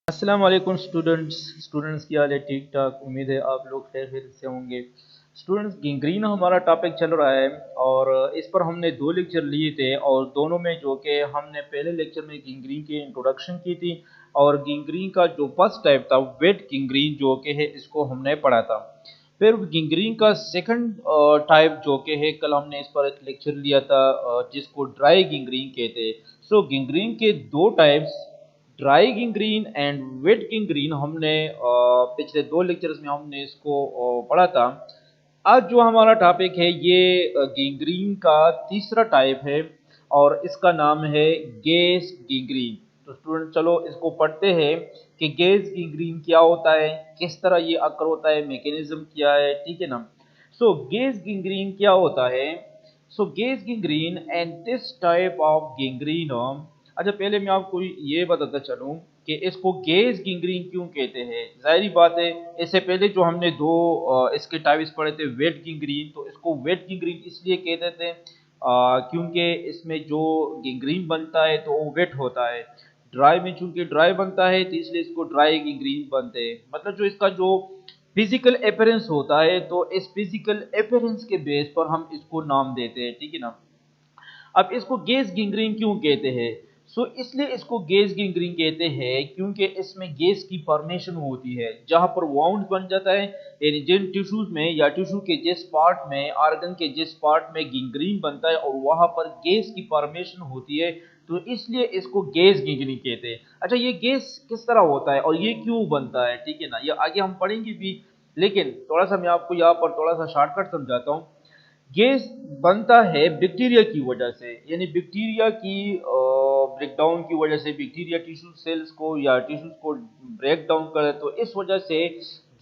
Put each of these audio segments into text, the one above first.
अस्सलाम वालेकुम स्टूडेंट्स की हाल है ठीक ठाक। उम्मीद है आप लोग खैर से होंगे। स्टूडेंट्स, गैंग्रीन हमारा टॉपिक चल रहा है और इस पर हमने दो लेक्चर लिए थे और दोनों में जो कि हमने पहले लेक्चर में गैंग्रीन की इंट्रोडक्शन की थी और गैंग्रीन का जो फर्स्ट टाइप था वेट गैंग्रीन जो कि है इसको हमने पढ़ा था। फिर गैंग्रीन का सेकंड टाइप जो कि है कल हमने इस पर एक लेक्चर लिया था जिसको ड्राई गैंग्रीन कहते हैं। सो गैंग्रीन के दो types dry gangrene and wait gangrene हमने पिछले दो लेक्चर्स में हमने इसको पढ़ा था। आज जो हमारा टॉपिक है ये गैंग्रीन का तीसरा टाइप है और इसका नाम है गैस गैंग्रीन। तो स्टूडेंट चलो इसको पढ़ते हैं कि गैस गैंग्रीन क्या होता है, किस तरह ये अकर होता है, मैकेनिज्म क्या है, ठीक है ना। सो गैस गैंग्रीन क्या होता है? सो gas gangrene and this type of gangrene. अच्छा, पहले मैं आपको ये बताता चलूं कि इसको गैस गैंग्रीन क्यों कहते हैं। जाहिर बात है, इससे पहले जो हमने दो इसके टाइप्स पढ़े थे वेट गैंग्रीन, तो इसको वेट गैंग्रीन इसलिए कहते थे क्योंकि इसमें जो गैंग्रीन बनता है तो वो वेट होता है। ड्राई में चूंकि ड्राई बनता है तो इसलिए इसको ड्राई गैंग्रीन बनते हैं। मतलब जो इसका जो फिजिकल अपीयरेंस होता है तो इस फिजिकल अपीयरेंस के बेस पर हम इसको नाम देते हैं, ठीक है ना। अब इसको गैस गैंग्रीन क्यों कहते हैं? सो इसलिए इसको गैस गैंग्रीन कहते हैं क्योंकि इसमें गैस की फॉर्मेशन होती है जहां पर वाउंड बन जाता है, यानी जिन टिश्यूज में या टिश्यू के जिस पार्ट में, ऑर्गन के जिस पार्ट में गैंग्रीन बनता है और वहां पर गैस की फॉर्मेशन होती है, तो इसलिए इसको गैस गैंग्रीन कहते हैं। अच्छा, ये गैस किस तरह होता है और ये क्यों बनता है, ठीक है ना, ये आगे हम पढ़ेंगे भी, लेकिन थोड़ा सा मैं आपको यहाँ पर थोड़ा सा शॉर्टकट समझाता हूँ। गैस बनता है बैक्टीरिया की वजह से, यानी बैक्टीरिया की ब्रेकडाउन की वजह से, बैक्टीरिया टिश्यू सेल्स को या टिश्यूज को ब्रेक डाउन करे तो इस वजह से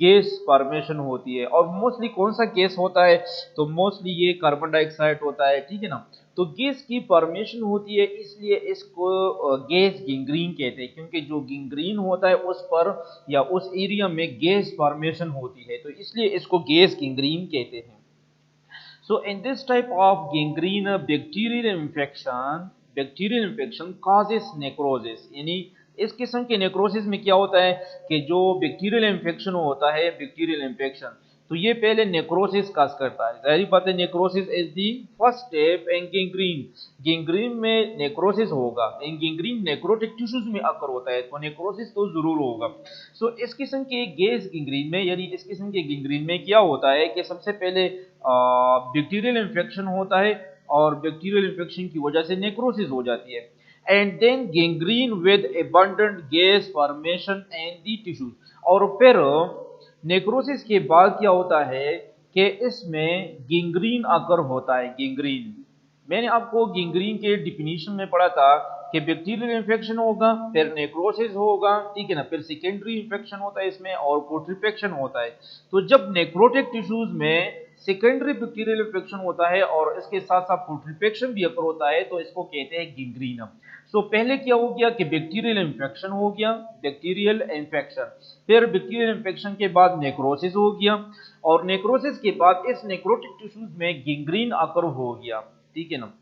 गैस फॉर्मेशन होती है। और मोस्टली कौन सा गैस होता है? तो मोस्टली ये कार्बन डाइऑक्साइड होता है, ठीक है ना। तो गैस की फॉर्मेशन होती है इसलिए इसको गैस गैंग्रीन कहते हैं, क्योंकि जो गैंग्रीन होता है उस पर या उस एरिया में गैस फॉर्मेशन होती है, तो इसलिए इसको गैस गैंग्रीन कहते हैं। So in this type of gangrene, bacterial infection causes necrosis। यानी इस किस्म के नेक्रोसिस में क्या होता है कि जो बैक्टीरियल इन्फेक्शन होता है, बैक्टीरियल इन्फेक्शन, तो ये पहले नेक्रोसिस काज करता है। जाहिर बात है, necrosis is the first step in gangrene. Gangrene में नेक्रोसिस होगा, इन गैंग्रीन नेक्रोटिक टिश्यूज में अकर होता है तो नेक्रोसिस तो जरूर होगा। सो इस किस्म के गैस गैंग्रीन में, यानी इस किस्म के गैंग्रीन में क्या होता है कि सबसे पहले बैक्टीरियल इन्फेक्शन होता है और बैक्टीरियल इन्फेक्शन की वजह से नेक्रोसिस हो जाती है, and then gangrene with abundant gas formation in the tissues. और फिर नेक्रोसिस के बाद क्या होता है कि इसमें गैंग्रीन अकर होता है। गैंग्रीन मैंने आपको गैंग्रीन के डिफिनीशन में पढ़ा था कि बैक्टीरियल इन्फेक्शन होगा, फिर नेक्रोसिस होगा, ठीक है ना, फिर सेकेंडरी इन्फेक्शन होता है इसमें और पुट्रिफेक्शन होता है। तो जब नेक्रोटिक टिश्यूज में सेकेंडरी बैक्टीरियल इन्फेक्शन होता है और इसके साथ साथ पुट्रिफेक्शन भी अकर होता है तो इसको कहते हैं गैंग्रीन। सो पहले क्या हो गया कि बैक्टीरियल इन्फेक्शन हो गया, बैक्टीरियल इन्फेक्शन, फिर बैक्टीरियल इन्फेक्शन के बाद नेक्रोसिस हो गया और नेक्रोसिस के बाद इस नेक्रोटिक टिश्यूज में गैंग्रीन अकर हो गया, ठीक है ना।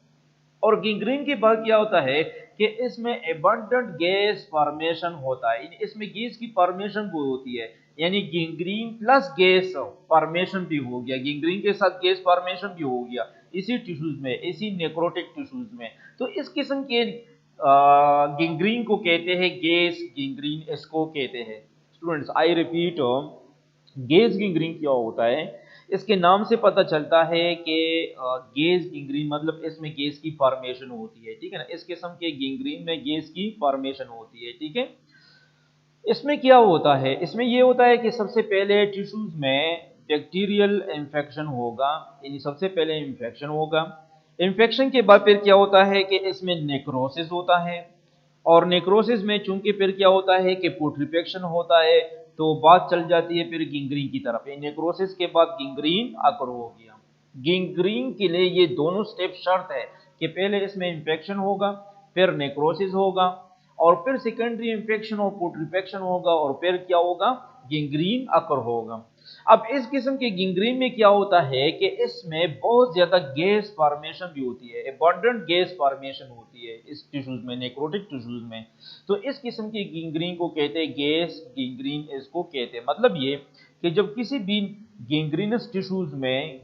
और गैंग्रीन के बाद क्या होता है कि इसमें एबंडेंट गैस फॉर्मेशन होता है, इसमें गैस की फॉर्मेशन भी होती है, यानी गैंग्रीन प्लस गैस फॉर्मेशन भी हो गया, गैंग्रीन के साथ गैस फॉर्मेशन भी हो गया इसी टिश्यूज में, इसी नेक्रोटिक टिश्यूज में। तो इस किस्म के गैंग्रीन को कहते हैं गैस गैंग्रीन, इसको कहते हैं। Students, I repeat, gas gangrene क्या होता है? इसके नाम से पता चलता है कि गैस गैंग्रीन मतलब इसमें गैस की फॉर्मेशन होती है, ठीक है ना। इस किस्म के गैंग्रीन में गैस की फॉर्मेशन होती है, ठीक है। इसमें क्या होता है? इसमें यह होता है कि सबसे पहले टिश्यूज में बैक्टीरियल इन्फेक्शन होगा, यानी सबसे पहले इन्फेक्शन होगा। इन्फेक्शन के बाद फिर क्या होता है कि इसमें नेक्रोसिस होता है और नेक्रोसिस में चूंकि फिर क्या होता है कि पुट्रिफेक्शन होता है तो बात चल जाती है फिर गैंग्रीन की तरफ। नेक्रोसिस के बाद गैंग्रीन आकर हो गया। गैंग्रीन के लिए ये दोनों स्टेप शर्त है कि पहले इसमें इन्फेक्शन होगा, फिर नेक्रोसिस होगा और फिर सेकेंडरी इन्फेक्शन और पुट्रिफेक्शन होगा और फिर क्या होगा? गैंग्रीन अकर होगा। अब इस किस्म के गिंग्रीन में क्या होता है कि इसमें बहुत ज्यादा गैस फॉर्मेशन भी होती है, एबंडेंट गैस फॉर्मेशन होती है इस टिश्यूज में, नेक्रोटिक टिश्यूज में। तो इस किस्म के गिंग्रीन को कहते हैं गैस गिंग्रीन, इसको कहते हैं। मतलब ये कि जब किसी भी गिंग्रीनस टिश्यूज में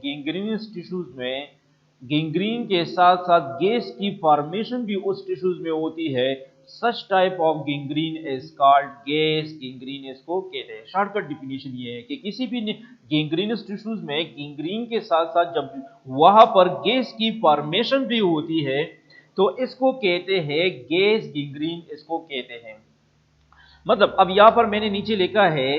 गिंग्रीन के साथ साथ गैस की फॉर्मेशन भी उस टिश्यूज में होती है, such type of gangrene is called gas gangrene, इसको कहते हैं। शॉर्टकट डिफिनीशन ये है कि किसी भी गिंग्रीनस टिश्यूज में गिंग्रीन के साथ साथ जब वहां पर गैस की फॉर्मेशन भी होती है तो इसको कहते हैं गैस गिंग्रीन, इसको कहते हैं। मतलब अब यहां पर मैंने नीचे लिखा है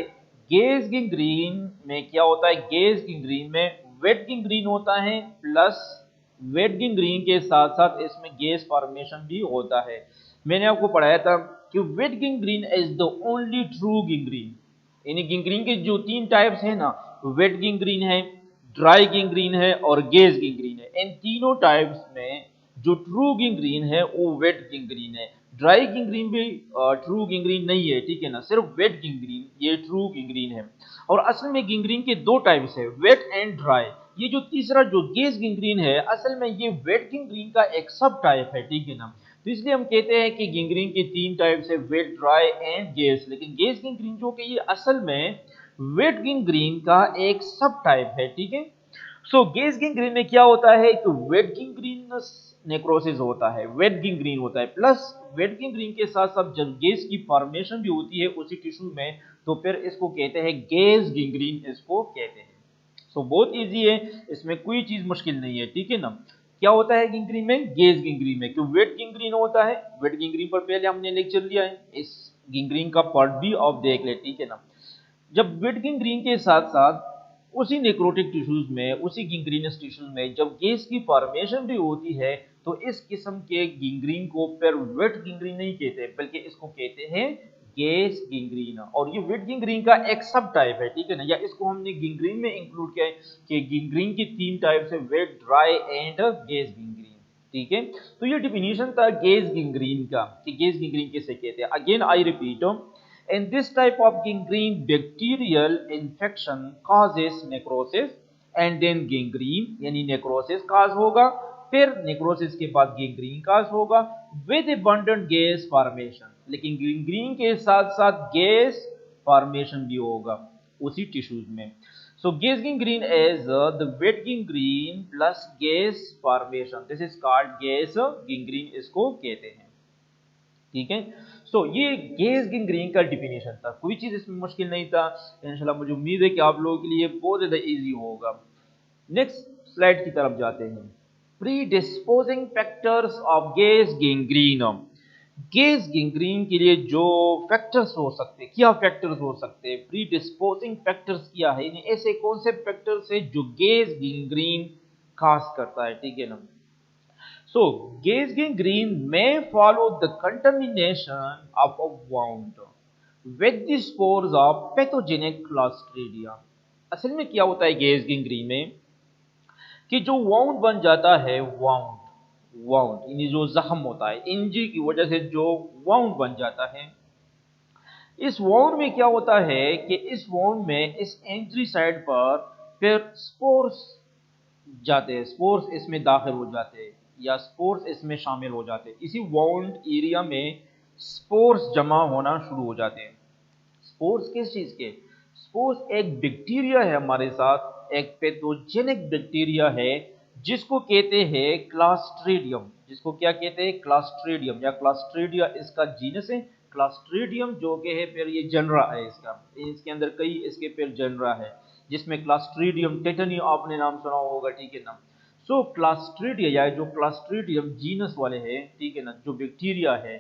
गैस गिंग्रीन में क्या होता है, गैस गिंग्रीन में वेट गिंग्रीन होता है, प्लस वेट गिंग्रीन के साथ साथ इसमें गैस फॉर्मेशन भी होता है। मैंने आपको पढ़ाया था कि wet gangrene is the only true gangrene. यानी गिंग्रीन के जो 3 टाइप्स है ना, वेट गिंग्रीन है, ड्राई गिंग्रीन है और गैस गिंग्रीन है। इन तीनों टाइप्स में जो ट्रू गिंग्रीन है वो वेट गिंग्रीन है। ड्राई गिंग्रीन भी ट्रू गिंग्रीन नहीं है, ठीक है ना, सिर्फ वेट गिंग्रीन ये ट्रू गिंग्रीन है। और असल में गिंग्रीन के 2 टाइप्स है, वेट एंड ड्राई। ये जो तीसरा जो गैस गिंग्रीन है असल में ये वेट गिंग्रीन का एक सब टाइप है, ठीक है ना। तो इसलिए हम कहते हैं कि गिंग्रीन के 3 टाइप्स है, वेट, ड्राई एंड गैस। लेकिन गैस गिंग्रीन जो कि ये असल में वेट गिंग्रीन का एक सब टाइप है, ठीक है। सो गैस गिंग्रीन में क्या होता है कि वेट गिंग्रीनस नेक्रोसिस होता है, वेट गिंग्रीन होता है, प्लस वेट गिंग्रीन के साथ साथ जब गैस की फॉर्मेशन भी होती है उसी टिश्यू में तो फिर इसको कहते हैं गैस गिंग्रीन, इसको कहते हैं। सो बहुत इजी है, इसमें कोई चीज मुश्किल नहीं है, ठीक है ना। क्या होता है गिंग्रीन में, गैस गिंग्रीन में क्यों वेट गिंग्रीन होता है। वेट गिंग्रीन पर पहले हमने लेक्चर लिया है, इस गिंग्रीन का पार्ट भी आप देख ले, ठीक है ना। जब वेट गिंग्रीन के साथ साथ उसी नेक्रोटिक टिश्यूज में, उसी गिंग्रीनस टिश्यूज में जब गैस की फॉर्मेशन भी होती है तो इस किस्म के गिंग्रीन को फिर वेट गिंग्रीन नहीं कहते बल्कि इसको कहते हैं गैस गिंग्रीन। और ये वेट गिंग्रीन का एक सब टाइप है, ठीक है ना, या इसको हमने गिंग्रीन में इंक्लूड किया है कि गिंग्रीन की 3 टाइप्स है, वेट, ड्राई एंड गैस गिंग्रीन, ठीक है। तो ये डिफिनीशन था गैस गिंग्रीन का कि गैस गिंग्रीन किसे कहते हैं। Again I repeat, in this type of gangrene bacterial infection causes necrosis and then gangrene यानी necrosis cause होगा, फिर necrosis के बाद gangrene cause होगा with abundant gas formation। लेकिन gangrene के साथ साथ gas formation भी होगा उसी tissues में। So gas gangrene is the wet gangrene plus gas formation, this is called gas gangrene, इसको कहते हैं, ठीक है। सो ये गैस गिंग्रीन का डिफिनेशन था, कोई चीज इसमें मुश्किल नहीं था। इंशाल्लाह मुझे उम्मीद है कि आप लोगों के लिए बहुत ज्यादा इजी होगा। नेक्स्ट स्लाइड की तरफ जाते हैं। प्रीडिस्पोजिंग factors of gas gangrene. Gas गिंग्रीन के लिए जो फैक्टर्स हो सकते हैं, क्या फैक्टर्स हो सकते हैं, प्रीडिस्पोजिंग फैक्टर्स क्या है, ऐसे कौन से फैक्टर्स है जो गैस गिंग्रीन खास करता है, ठीक है ना। So, gas gangrene may follow the contamination of a wound with the spores of pathogenic Clostridia। असल में क्या होता है गैस गैंग्रीन में कि जो वाउंड बन जाता है, वाउंड वाउंड यानी जो जख्म होता है, इंजरी की वजह से जो वाउंड बन जाता है, इस वाउंड में क्या होता है कि इस वाउंड में, इस इंजरी साइड पर फिर स्पोर्स जाते हैं, स्पोर्स इसमें दाखिल हो जाते हैं या स्पोर्स इसमें शामिल हो जाते हैं। इसी वाउंड एरिया में स्पोर्स जमा होना शुरू हो जाते हैं। स्पोर्स किस चीज के, स्पोर्स एक बैक्टीरिया है हमारे साथ, एक पैथोजेनिक बैक्टीरिया है जिसको कहते हैं क्लास्ट्रीडियम। जिसको क्या कहते हैं, क्लास्ट्रीडियम, या क्लास्ट्रीडिया इसका जीनस है, क्लास्ट्रीडियम जो कि है फिर ये जनरा है इसका, इसके अंदर कई इसके फिर जनरा है जिसमें क्लास्ट्रीडियम टेटनी आपने नाम सुना होगा, ठीक है ना। सो क्लास्ट्रीडिया या जो क्लास्ट्रीडियम जीनस वाले हैं, ठीक है ना, जो बैक्टीरिया है,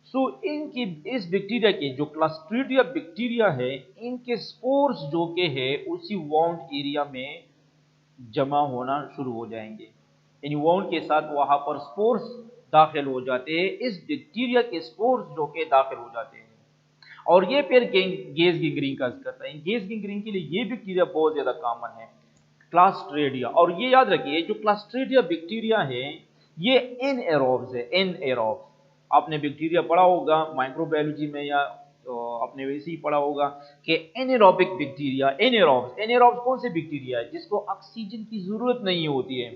सो इनकी इस बैक्टीरिया के जो क्लास्ट्रीडिया बैक्टीरिया है, इनके स्पोर्स जो के है उसी वाउंड एरिया में जमा होना शुरू हो जाएंगे। यानी वाउंड के साथ वहां पर स्पोर्स दाखिल हो जाते हैं, इस बैक्टीरिया के स्पोर्स जो के दाखिल हो जाते हैं और ये फिर गैस गैंग्रीन का करता है। गैस गैंग्रीन के लिए ये बैक्टीरिया बहुत ज्यादा कॉमन है, क्लास्ट्रीडिया। और ये याद रखिए जो क्लास्ट्रीडिया बैक्टीरिया है ये एनएरोब्स है, एनएरोब्स। आपने बैक्टीरिया पढ़ा होगा माइक्रोबायोलॉजी में या आपने वैसे ही पढ़ा होगा कि एनेरोबिक बैक्टीरिया, एनेरोब्स कौन से बैक्टीरिया है जिसको ऑक्सीजन की जरूरत नहीं होती है,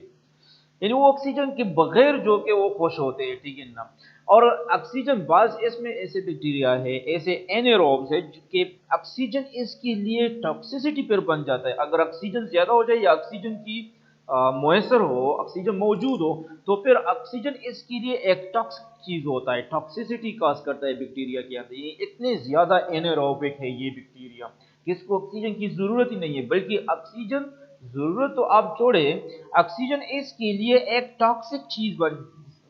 यानी वो ऑक्सीजन के बगैर जो कि वो खुश होते हैं, ठीक है ना। और ऑक्सीजन बाज इसमें ऐसे बैक्टीरिया है, ऐसे एनेरोब्स है कि ऑक्सीजन इसके लिए टॉक्सिसिटी पर बन जाता है। अगर ऑक्सीजन ज्यादा हो जाए या ऑक्सीजन की मुयसर हो, ऑक्सीजन मौजूद हो, तो फिर ऑक्सीजन इसके लिए एक टॉक्सिक चीज होता है, टॉक्सिसिटी काज करता है बैक्टीरिया के अंदर। ये इतने ज्यादा एनेरोबिक है ये बैक्टीरिया कि इसको ऑक्सीजन की जरूरत ही नहीं है, बल्कि ऑक्सीजन जरूरत तो आप छोड़े, ऑक्सीजन इसके लिए एक टॉक्सिक चीज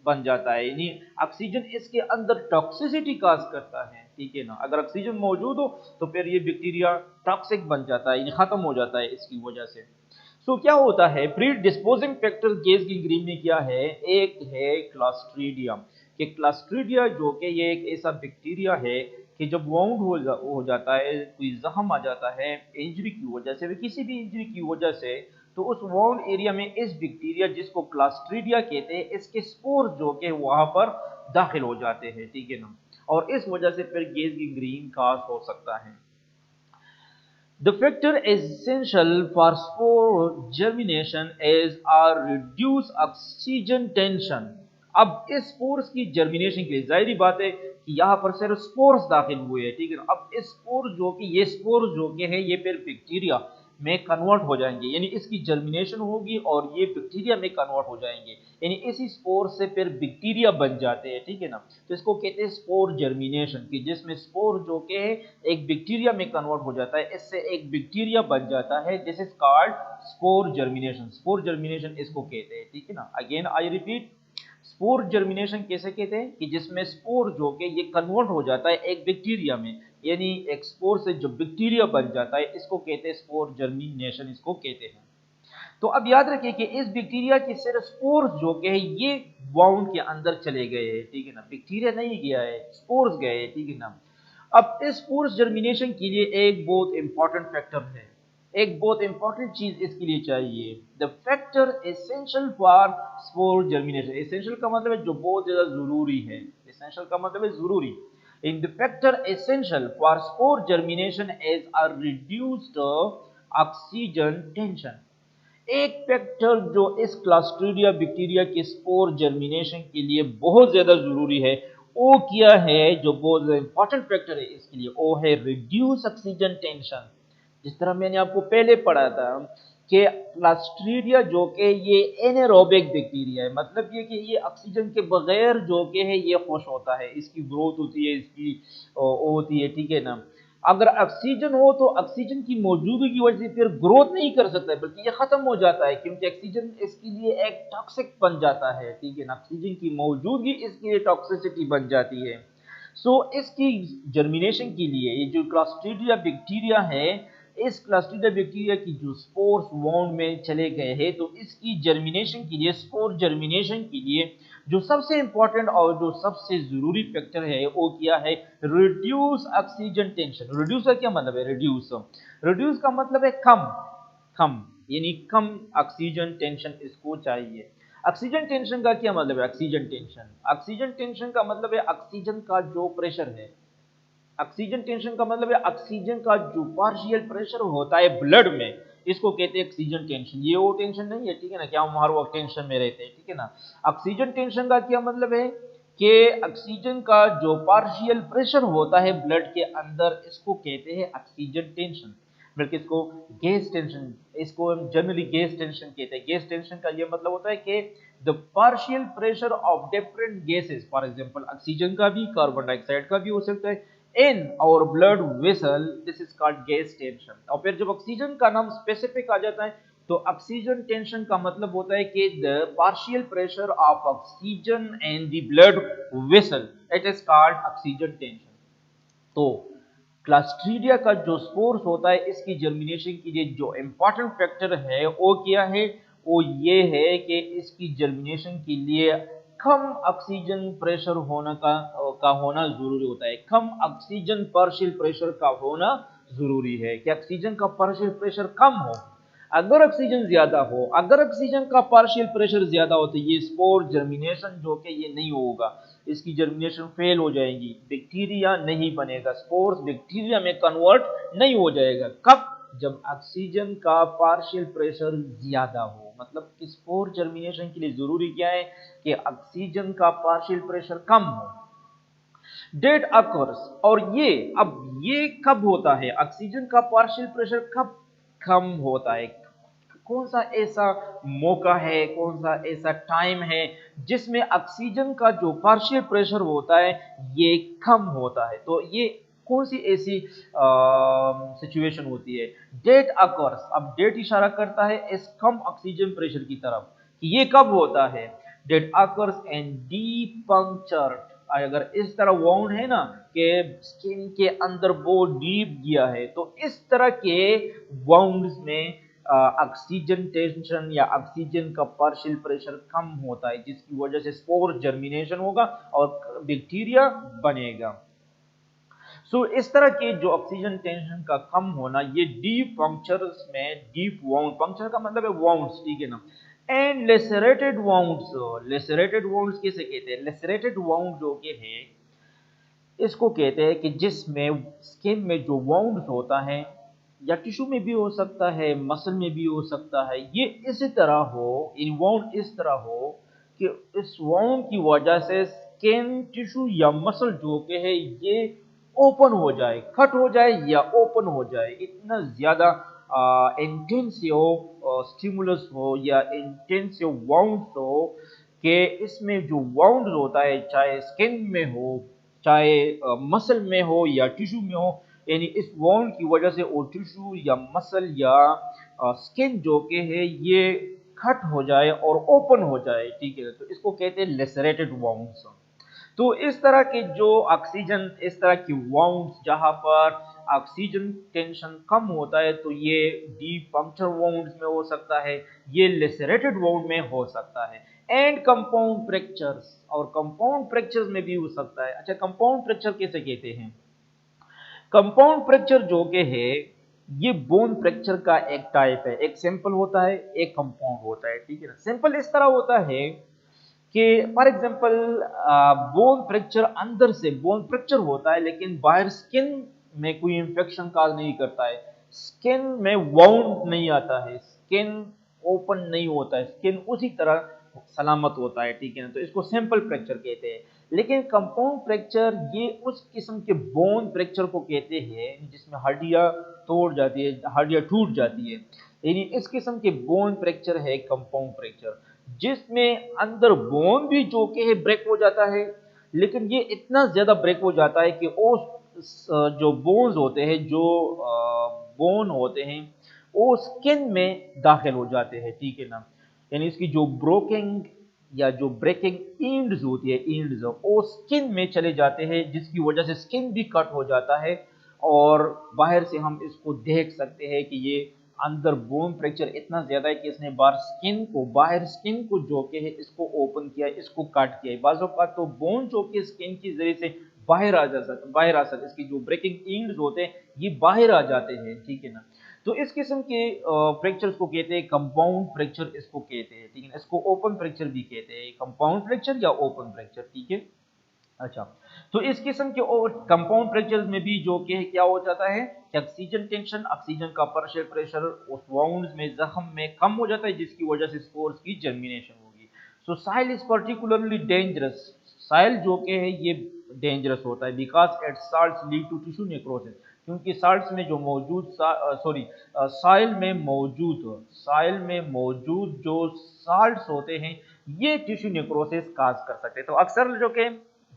बन जाता है, यानी ऑक्सीजन इसके अंदर टॉक्सिसिटी काज करता है, ठीक है ना। अगर ऑक्सीजन मौजूद हो तो फिर ये बैक्टीरिया टॉक्सिक बन जाता है, यानी खत्म हो जाता है इसकी वजह से। सो क्या होता है, pre disposing factor gas gangrene में क्या है, एक है क्लास्ट्रीडियम, कि क्लास्ट्रीडिया जो कि ये एक ऐसा बैक्टीरिया है कि जब वाउंड हो जाता है, कोई जख्म आ जाता है इंजरी की वजह से, किसी भी इंजरी की वजह से, तो उस वाउंड एरिया में इस बैक्टीरिया जिसको क्लास्ट्रीडिया कहते हैं, इसके स्पोर जो कि वहां पर दाखिल हो जाते हैं, ठीक है ना। और इस वजह से फिर गैस गैंग्रीन काज हो सकता है। The factor essential for spore germination is a reduced oxygen tension। अब इस स्पोर्स की जर्मिनेशन के लिए जाहिर बात है कि यहाँ पर सिर्फ स्पोर्स दाखिल हुए हैं, ठीक है ना। अब इस स्पोर जो कि ये स्पोर जो कि है ये फिर बैक्टीरिया में कन्वर्ट हो जाएंगे, यानी इसकी जर्मिनेशन होगी और ये बैक्टीरिया में कन्वर्ट हो जाएंगे, यानी इसी स्पोर से फिर बैक्टीरिया बन जाते हैं, ठीक है ना। तो इसको कहते हैं स्पोर जर्मिनेशन, कि जिसमें स्पोर जो कि है एक बैक्टीरिया में कन्वर्ट हो जाता है, इससे एक बैक्टीरिया बन जाता है, this is called spore germination. Spore germination इसको कहते हैं, ठीक है ना। Again I repeat, spore germination कैसे कहते हैं कि जिसमें स्पोर जो कि ये कन्वर्ट हो जाता है एक बैक्टीरिया में, यानी एक स्पोर से जो बैक्टीरिया बन जाता है, इसको कहते हैं स्पोर जर्मिनेशन, इसको कहते हैं। तो अब याद रखिए कि इस बैक्टीरिया के सिर्फ स्पोर्स जो कि है ये वाउंड के अंदर चले गए हैं, ठीक है ना, बैक्टीरिया नहीं गया है, स्पोर्स गए हैं, ठीक है ना। अब इस स्पोर्स जर्मिनेशन के लिए एक बहुत इंपॉर्टेंट फैक्टर है, एक बहुत इंपॉर्टेंट चीज इसके लिए चाहिए, the factor essential for spore germination. Essential का मतलब है जो बहुत ज्यादा जरूरी है, एसेंशियल का मतलब है जरूरी। In the factor essential for spore germination is a reduced oxygen tension. एक फैक्टर जो इस क्लास्ट्रीडिया बैक्टीरिया के स्पोर जर्मिनेशन के लिए बहुत ज्यादा जरूरी है, वो क्या है, जो बहुत इंपॉर्टेंट फैक्टर है इसके लिए, वो है रिड्यूस ऑक्सीजन टेंशन। जिस तरह मैंने आपको पहले पढ़ा था कि क्लास्ट्रीडिया जो कि ये एनेरोबिक बैक्टीरिया है, मतलब ये कि ये ऑक्सीजन के बगैर जो कि है ये खुश होता है, इसकी ग्रोथ होती है, इसकी होती है, ठीक है ना। अगर ऑक्सीजन हो तो ऑक्सीजन की मौजूदगी की वजह से फिर ग्रोथ नहीं कर सकता है, बल्कि ये खत्म हो जाता है, क्योंकि ऑक्सीजन इसके लिए एक टॉक्सिक बन जाता है, ठीक है ना। ऑक्सीजन की मौजूदगी इसके लिए टॉक्सिसिटी बन जाती है। सो इसकी जर्मिनेशन के लिए ये जो क्लास्ट्रीडिया बैक्टीरिया है, इस क्लास्ट्रीडिया बैक्टीरिया की जो स्पोर्स वाउंड में चले गए हैं, तो इसकी जर्मिनेशन के लिए, स्पोर जर्मिनेशन के लिए जो सबसे इंपॉर्टेंट और जो सबसे जरूरी फैक्टर है वो क्या है, रिड्यूस ऑक्सीजन टेंशन। रिड्यूस का क्या मतलब है, रिड्यूस, रिड्यूस का मतलब है कम, कम, यानी कम ऑक्सीजन टेंशन इसको चाहिए। ऑक्सीजन टेंशन का क्या मतलब है, ऑक्सीजन टेंशन, ऑक्सीजन टेंशन का मतलब है ऑक्सीजन का जो प्रेशर है, ऑक्सीजन टेंशन का मतलब है ऑक्सीजन का जो पार्शियल प्रेशर होता है ब्लड में, इसको कहते हैं ऑक्सीजन टेंशन। ये वो टेंशन नहीं है, ठीक है ना, क्या हम हर वक्त टेंशन में रहते हैं, ठीक है ना। ऑक्सीजन टेंशन का क्या मतलब है कि ऑक्सीजन का जो पार्शियल प्रेशर होता है ब्लड के अंदर, इसको कहते हैं ऑक्सीजन टेंशन, बल्कि इसको गैस टेंशन, इसको हम जनरली गैस टेंशन कहते हैं। गैस टेंशन का ये मतलब होता है कि the partial pressure of different gases, for example oxygen का भी, कार्बन डाइऑक्साइड का भी हो सकता है, in our blood vessel, this is called gas tension. और फिर जब ऑक्सीजन का नाम स्पेसिफिक आ जाता है, तो ऑक्सीजन टेंशन का मतलब होता है कि the partial pressure of oxygen in the blood vessel, it is called oxygen tension. तो क्लास्ट्रीडिया का जो स्पोर्स होता है, इसकी जर्मिनेशन के लिए जो इंपॉर्टेंट फैक्टर है वो क्या है, वो ये है कि इसकी जर्मिनेशन के लिए कम ऑक्सीजन प्रेशर होना का होना जरूरी होता है, कम ऑक्सीजन पार्शियल प्रेशर का होना जरूरी है, कि ऑक्सीजन का पार्शियल प्रेशर कम हो। अगर ऑक्सीजन ज्यादा हो, अगर ऑक्सीजन का पार्शियल प्रेशर ज्यादा हो, तो ये स्पोर जर्मिनेशन जो कि ये नहीं होगा, इसकी जर्मिनेशन फेल हो जाएगी, बैक्टीरिया नहीं बनेगा, स्पोर्स बैक्टीरिया में कन्वर्ट नहीं हो जाएगा। कब? जब ऑक्सीजन का पार्शियल प्रेशर ज्यादा हो। मतलब कि स्पोर जर्मिनेशन के लिए जरूरी क्या है कि ऑक्सीजन का पार्शियल प्रेशर कम हो। डेट अकर्स, और ये कब होता है? ऑक्सीजन का पार्शियल प्रेशर कब कम होता है? कौन सा ऐसा मौका है, कौन सा ऐसा टाइम है जिसमें ऑक्सीजन का जो पार्शियल प्रेशर होता है ये कम होता है? तो ये कौन सी ऐसी सिचुएशन होती है? Date occurs. अब डेट इशारा करता है इस कम ऑक्सीजन प्रेशर की तरफ कि ये कब होता है? Date occurs and deep puncture. अगर इस तरह वाउंड है ना कि स्किन के अंदर बहुत डीप गया है, तो इस तरह के वाउंड्स में ऑक्सीजन टेंशन या ऑक्सीजन का पार्शियल प्रेशर कम होता है, जिसकी वजह से स्पोर जर्मिनेशन होगा और बैक्टीरिया बनेगा। इस तरह के जो ऑक्सीजन टेंशन का कम होना, ये डीप पंक्चर्स में, डीप वाउंड, पंक्चर का मतलब है वाउंड्स, ठीक है ना। And lacerated wounds. Lacerated wounds किसे कहते हैं? लेसरेटेड वाउंड जो कि है, इसको कहते हैं कि जिसमें स्किन में जो वाउंड्स होता है, या टिश्यू में भी हो सकता है, मसल में भी हो सकता है, ये इसी तरह हो, इन वाउंड इस तरह हो कि इस वाउंड की वजह से स्किन, टिश्यू या मसल जो के है ये ओपन हो जाए, कट हो जाए या ओपन हो जाए। इतना ज्यादा इंटेंसिव स्टिमुलस हो या इंटेंसिव वाउंड हो कि इसमें जो वाउंड होता है, चाहे स्किन में हो, चाहे मसल में हो या टिश्यू में हो, यानी इस वाउंड की वजह से वो टिश्यू या मसल या स्किन जो के है ये कट हो जाए और ओपन हो जाए, ठीक है, तो इसको कहते हैं लेसरेटेड वाउंड्स। तो इस तरह के जो ऑक्सीजन, इस तरह की वाउंड्स जहां पर ऑक्सीजन टेंशन कम होता है, तो ये डीप पंक्चर वाउंड्स में हो सकता है, ये लेसरेटेड वाउंड में हो सकता है। एंड कंपाउंड फ्रैक्चर्स, और कंपाउंड फ्रैक्चर्स में भी हो सकता है। अच्छा, कंपाउंड फ्रैक्चर कैसे कहते हैं? कंपाउंड फ्रैक्चर जो के है ये बोन फ्रैक्चर का एक टाइप है। एक सिंपल होता है, एक कंपाउंड होता है, ठीक है ना। सिंपल इस तरह होता है कि फॉर एग्जांपल बोन फ्रैक्चर, अंदर से बोन फ्रैक्चर होता है लेकिन बाहर स्किन में कोई इंफेक्शन काज नहीं करता है, स्किन में वाउंड नहीं आता है, स्किन ओपन नहीं होता है, स्किन उसी तरह सलामत होता है, ठीक है ना। तो इसको सिंपल फ्रैक्चर कहते हैं। लेकिन कंपाउंड फ्रैक्चर ये उस किस्म के बोन फ्रैक्चर को कहते हैं जिसमें हड्डियां तोड़ जाती है, हड्डियां टूट जाती है, यानी इस किस्म के बोन फ्रैक्चर है कंपाउंड फ्रैक्चर, जिसमें अंदर बोन भी जो के है ब्रेक हो जाता है, लेकिन ये इतना ज्यादा ब्रेक हो जाता है कि वो जो बोन्स होते हैं, जो बोन होते हैं, वो स्किन में दाखिल हो जाते हैं, ठीक है ना। यानी इसकी जो ब्रोकिंग या जो ब्रेकिंग इंड्स होती है, इंड्स वो स्किन में चले जाते हैं, जिसकी वजह से स्किन भी कट हो जाता है और बाहर से हम इसको देख सकते हैं कि ये अंदर बोन फ्रैक्चर इतना ज्यादा है कि इसने बाहर स्किन को जो के है इसको ओपन किया, इसको काट किया है। बाजों का तो बोन जो के स्किन की जरिए से बाहर आ सकता, इसकी जो ब्रेकिंग इंड्स होते हैं ये बाहर आ जाते हैं, ठीक है ना। तो इस किस्म के फ्रैक्चर्स को कहते हैं कंपाउंड फ्रैक्चर, इसको कहते हैं, ठीक है ना। इसको ओपन फ्रैक्चर भी कहते हैं, कंपाउंड फ्रैक्चर या ओपन फ्रैक्चर, ठीक है। अच्छा, तो इस किस्म के कंपाउंड फ्रैक्चर्स में भी जो कि क्या हो जाता है कि ऑक्सीजन टेंशन, ऑक्सीजन का पार्शियल प्रेशर उस वाउंड्स में, जख्म में कम हो जाता है, जिसकी वजह से स्पोर्स की जर्मिनेशन होगी। So soil is particularly dangerous. Soil जो कि है ये डेंजरस होता है because it salts lead to tissue necrosis, क्योंकि साल्ट्स में जो मौजूद साइल में मौजूद जो साल्ट्स होते हैं ये टिश्यू नेक्रोसिस काज कर सकते हैं। तो अक्सर जो कि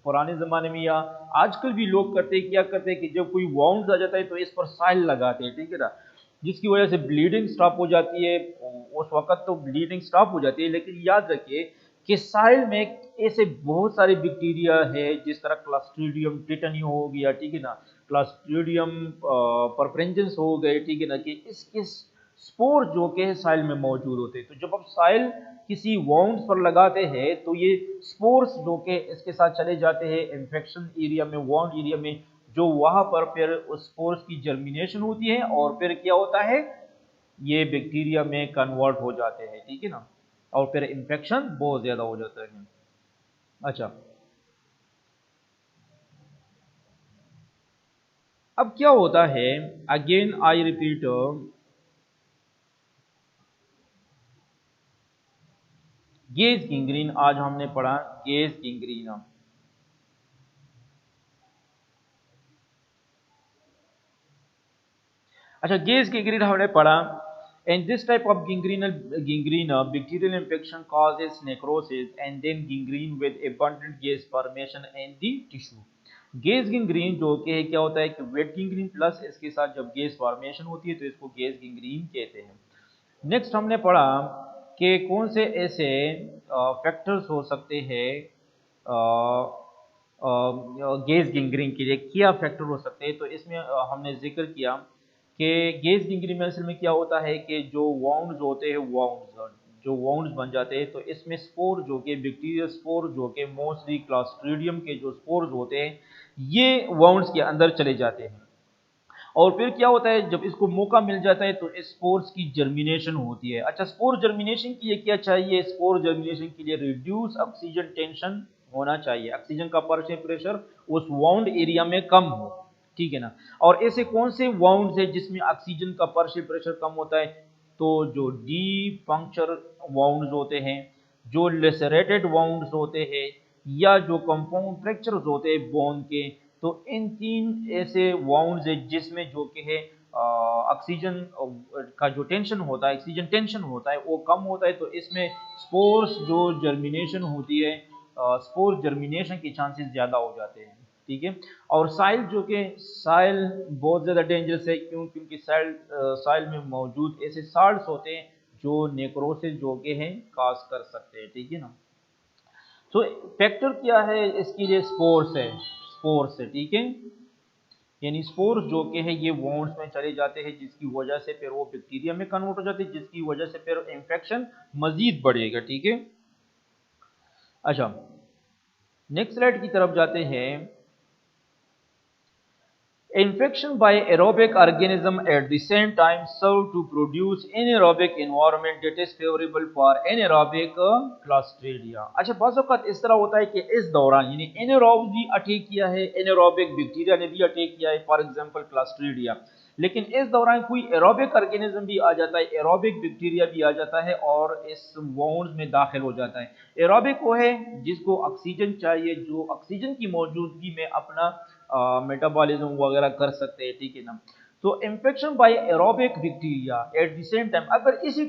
पुराने जमाने में या आजकल भी लोग क्या करते हैं कि जब कोई वाउंड आ जाता है तो इस पर साइल लगाते हैं, ठीक है ना, जिसकी वजह से ब्लीडिंग स्टॉप हो जाती है। उस वक्त तो ब्लीडिंग स्टॉप हो जाती है, लेकिन याद रखिए कि साइल में ऐसे बहुत सारे बैक्टीरिया है, जिस तरह क्लस्ट्रीडियम टिटनी हो गया, ठीक है ना, क्लस्ट्रीडियम परफ्रेंजेंस हो गए, ठीक है ना, कि इसके स्पोर जो के साइल में मौजूद होते हैं। तो जब आप साइल किसी वाउंड पर लगाते हैं तो ये स्पोर्स जो के इसके साथ चले जाते हैं इन्फेक्शन एरिया में, वाउंड एरिया में, जो वहां पर फिर उस स्पोर्स की जर्मिनेशन होती है और फिर क्या होता है, ये बैक्टीरिया में कन्वर्ट हो जाते हैं, ठीक है ना, और फिर इन्फेक्शन बहुत ज्यादा हो जाता है। अच्छा, अब क्या होता है, again I repeat, gas gangrene आज हमने पढ़ा, गेज गैंग्रीन। अच्छा, गेज गैंग्रीन हमने पढ़ा। And this type of gangrene bacterial infection causes necrosis and then gangrene with abundant gas formation in the tissue. Gas gangrene जो कि क्या होता है कि वेट गैंग्रीन प्लस इसके साथ जब गेज फॉर्मेशन होती है तो इसको गेज गैंग्रीन कहते हैं। नेक्स्ट हमने पढ़ा कि कौन से ऐसे फैक्टर्स हो सकते हैं गेज गैंग्रीन के लिए, क्या फैक्टर हो सकते हैं। तो इसमें हमने जिक्र किया कि गेज गैंग्रीन में असल में क्या होता है कि जो वाउंड्स होते हैं, वाउंड्स बन जाते हैं, तो इसमें स्पोर जो कि बैक्टीरियल स्पोर जो कि मोस्टली क्लॉस्ट्रीडियम के जो स्पोर्स होते हैं ये वाउंड्स के अंदर चले जाते हैं। और फिर क्या होता है, जब इसको मौका मिल जाता है तो स्पोर्स की जर्मिनेशन होती है। अच्छा, स्पोर जर्मिनेशन के लिए क्या चाहिए, स्पोर जर्मिनेशन के लिए रिड्यूस ऑक्सीजन टेंशन होना चाहिए, ऑक्सीजन का पार्शियल प्रेशर उस वाउंड एरिया में कम हो, ठीक है ना। और ऐसे कौन से वाउंड्स है जिसमें ऑक्सीजन का पार्शियल प्रेशर कम होता है, तो जो डीप पंक्चर वाउंड्स होते हैं, जो लेसरेटेड वाउंड्स होते हैं, या जो कंपाउंड फ्रैक्चर्स होते हैं बोन के, तो इन तीन ऐसे वाउंड्स है जिसमें जो कि है ऑक्सीजन का जो टेंशन होता है, ऑक्सीजन टेंशन होता है वो कम होता है, तो इसमें स्पोर्स जो जर्मिनेशन होती है, स्पोर जर्मिनेशन के चांसेस ज़्यादा हो जाते हैं, ठीक है। और साइल जो कि साइल बहुत ज़्यादा डेंजरस है, क्योंकि साइल में मौजूद ऐसे साल्ट्स होते हैं जो नेक्रोसिस जो कि हैं काज कर सकते हैं, ठीक है ना। तो फैक्टर क्या है इसके लिए, स्पोर्स है, ठीक है। यानी स्पोर्स जो कि है ये वॉन्ड्स में चले जाते हैं जिसकी वजह से फिर वो बैक्टीरिया में कन्वर्ट हो जाते हैं, जिसकी वजह से फिर इंफेक्शन मजीद बढ़ेगा, ठीक है। अच्छा, नेक्स्ट स्लाइड की तरफ जाते हैं। Infection by aerobic organism at the same time serve to produce anaerobic environment that is favorable for anaerobic Clostridia। अच्छा, बाज़ औक़ात इस तरह होता है कि इस दौरान यानी एनारोब भी अटैक किया है, एनारोबिक बैक्टीरिया ने भी अटैक किया है, फॉर एग्जांपल क्लॉस्ट्रीडिया, लेकिन इस दौरान कोई एरोबिक ऑर्गेनिज्म भी आ जाता है, एरोबिक बैक्टीरिया भी आ जाता है और इस वाउंड्स में दाखिल हो जाता है। एरोबिक वो है जिसको ऑक्सीजन चाहिए, जो ऑक्सीजन की मौजूदगी में अपना मेटाबॉलिज्म वगैरह कर सकते हैं, ठीक है ना। तो infection by aerobic bacteria at the same time, अगर इसी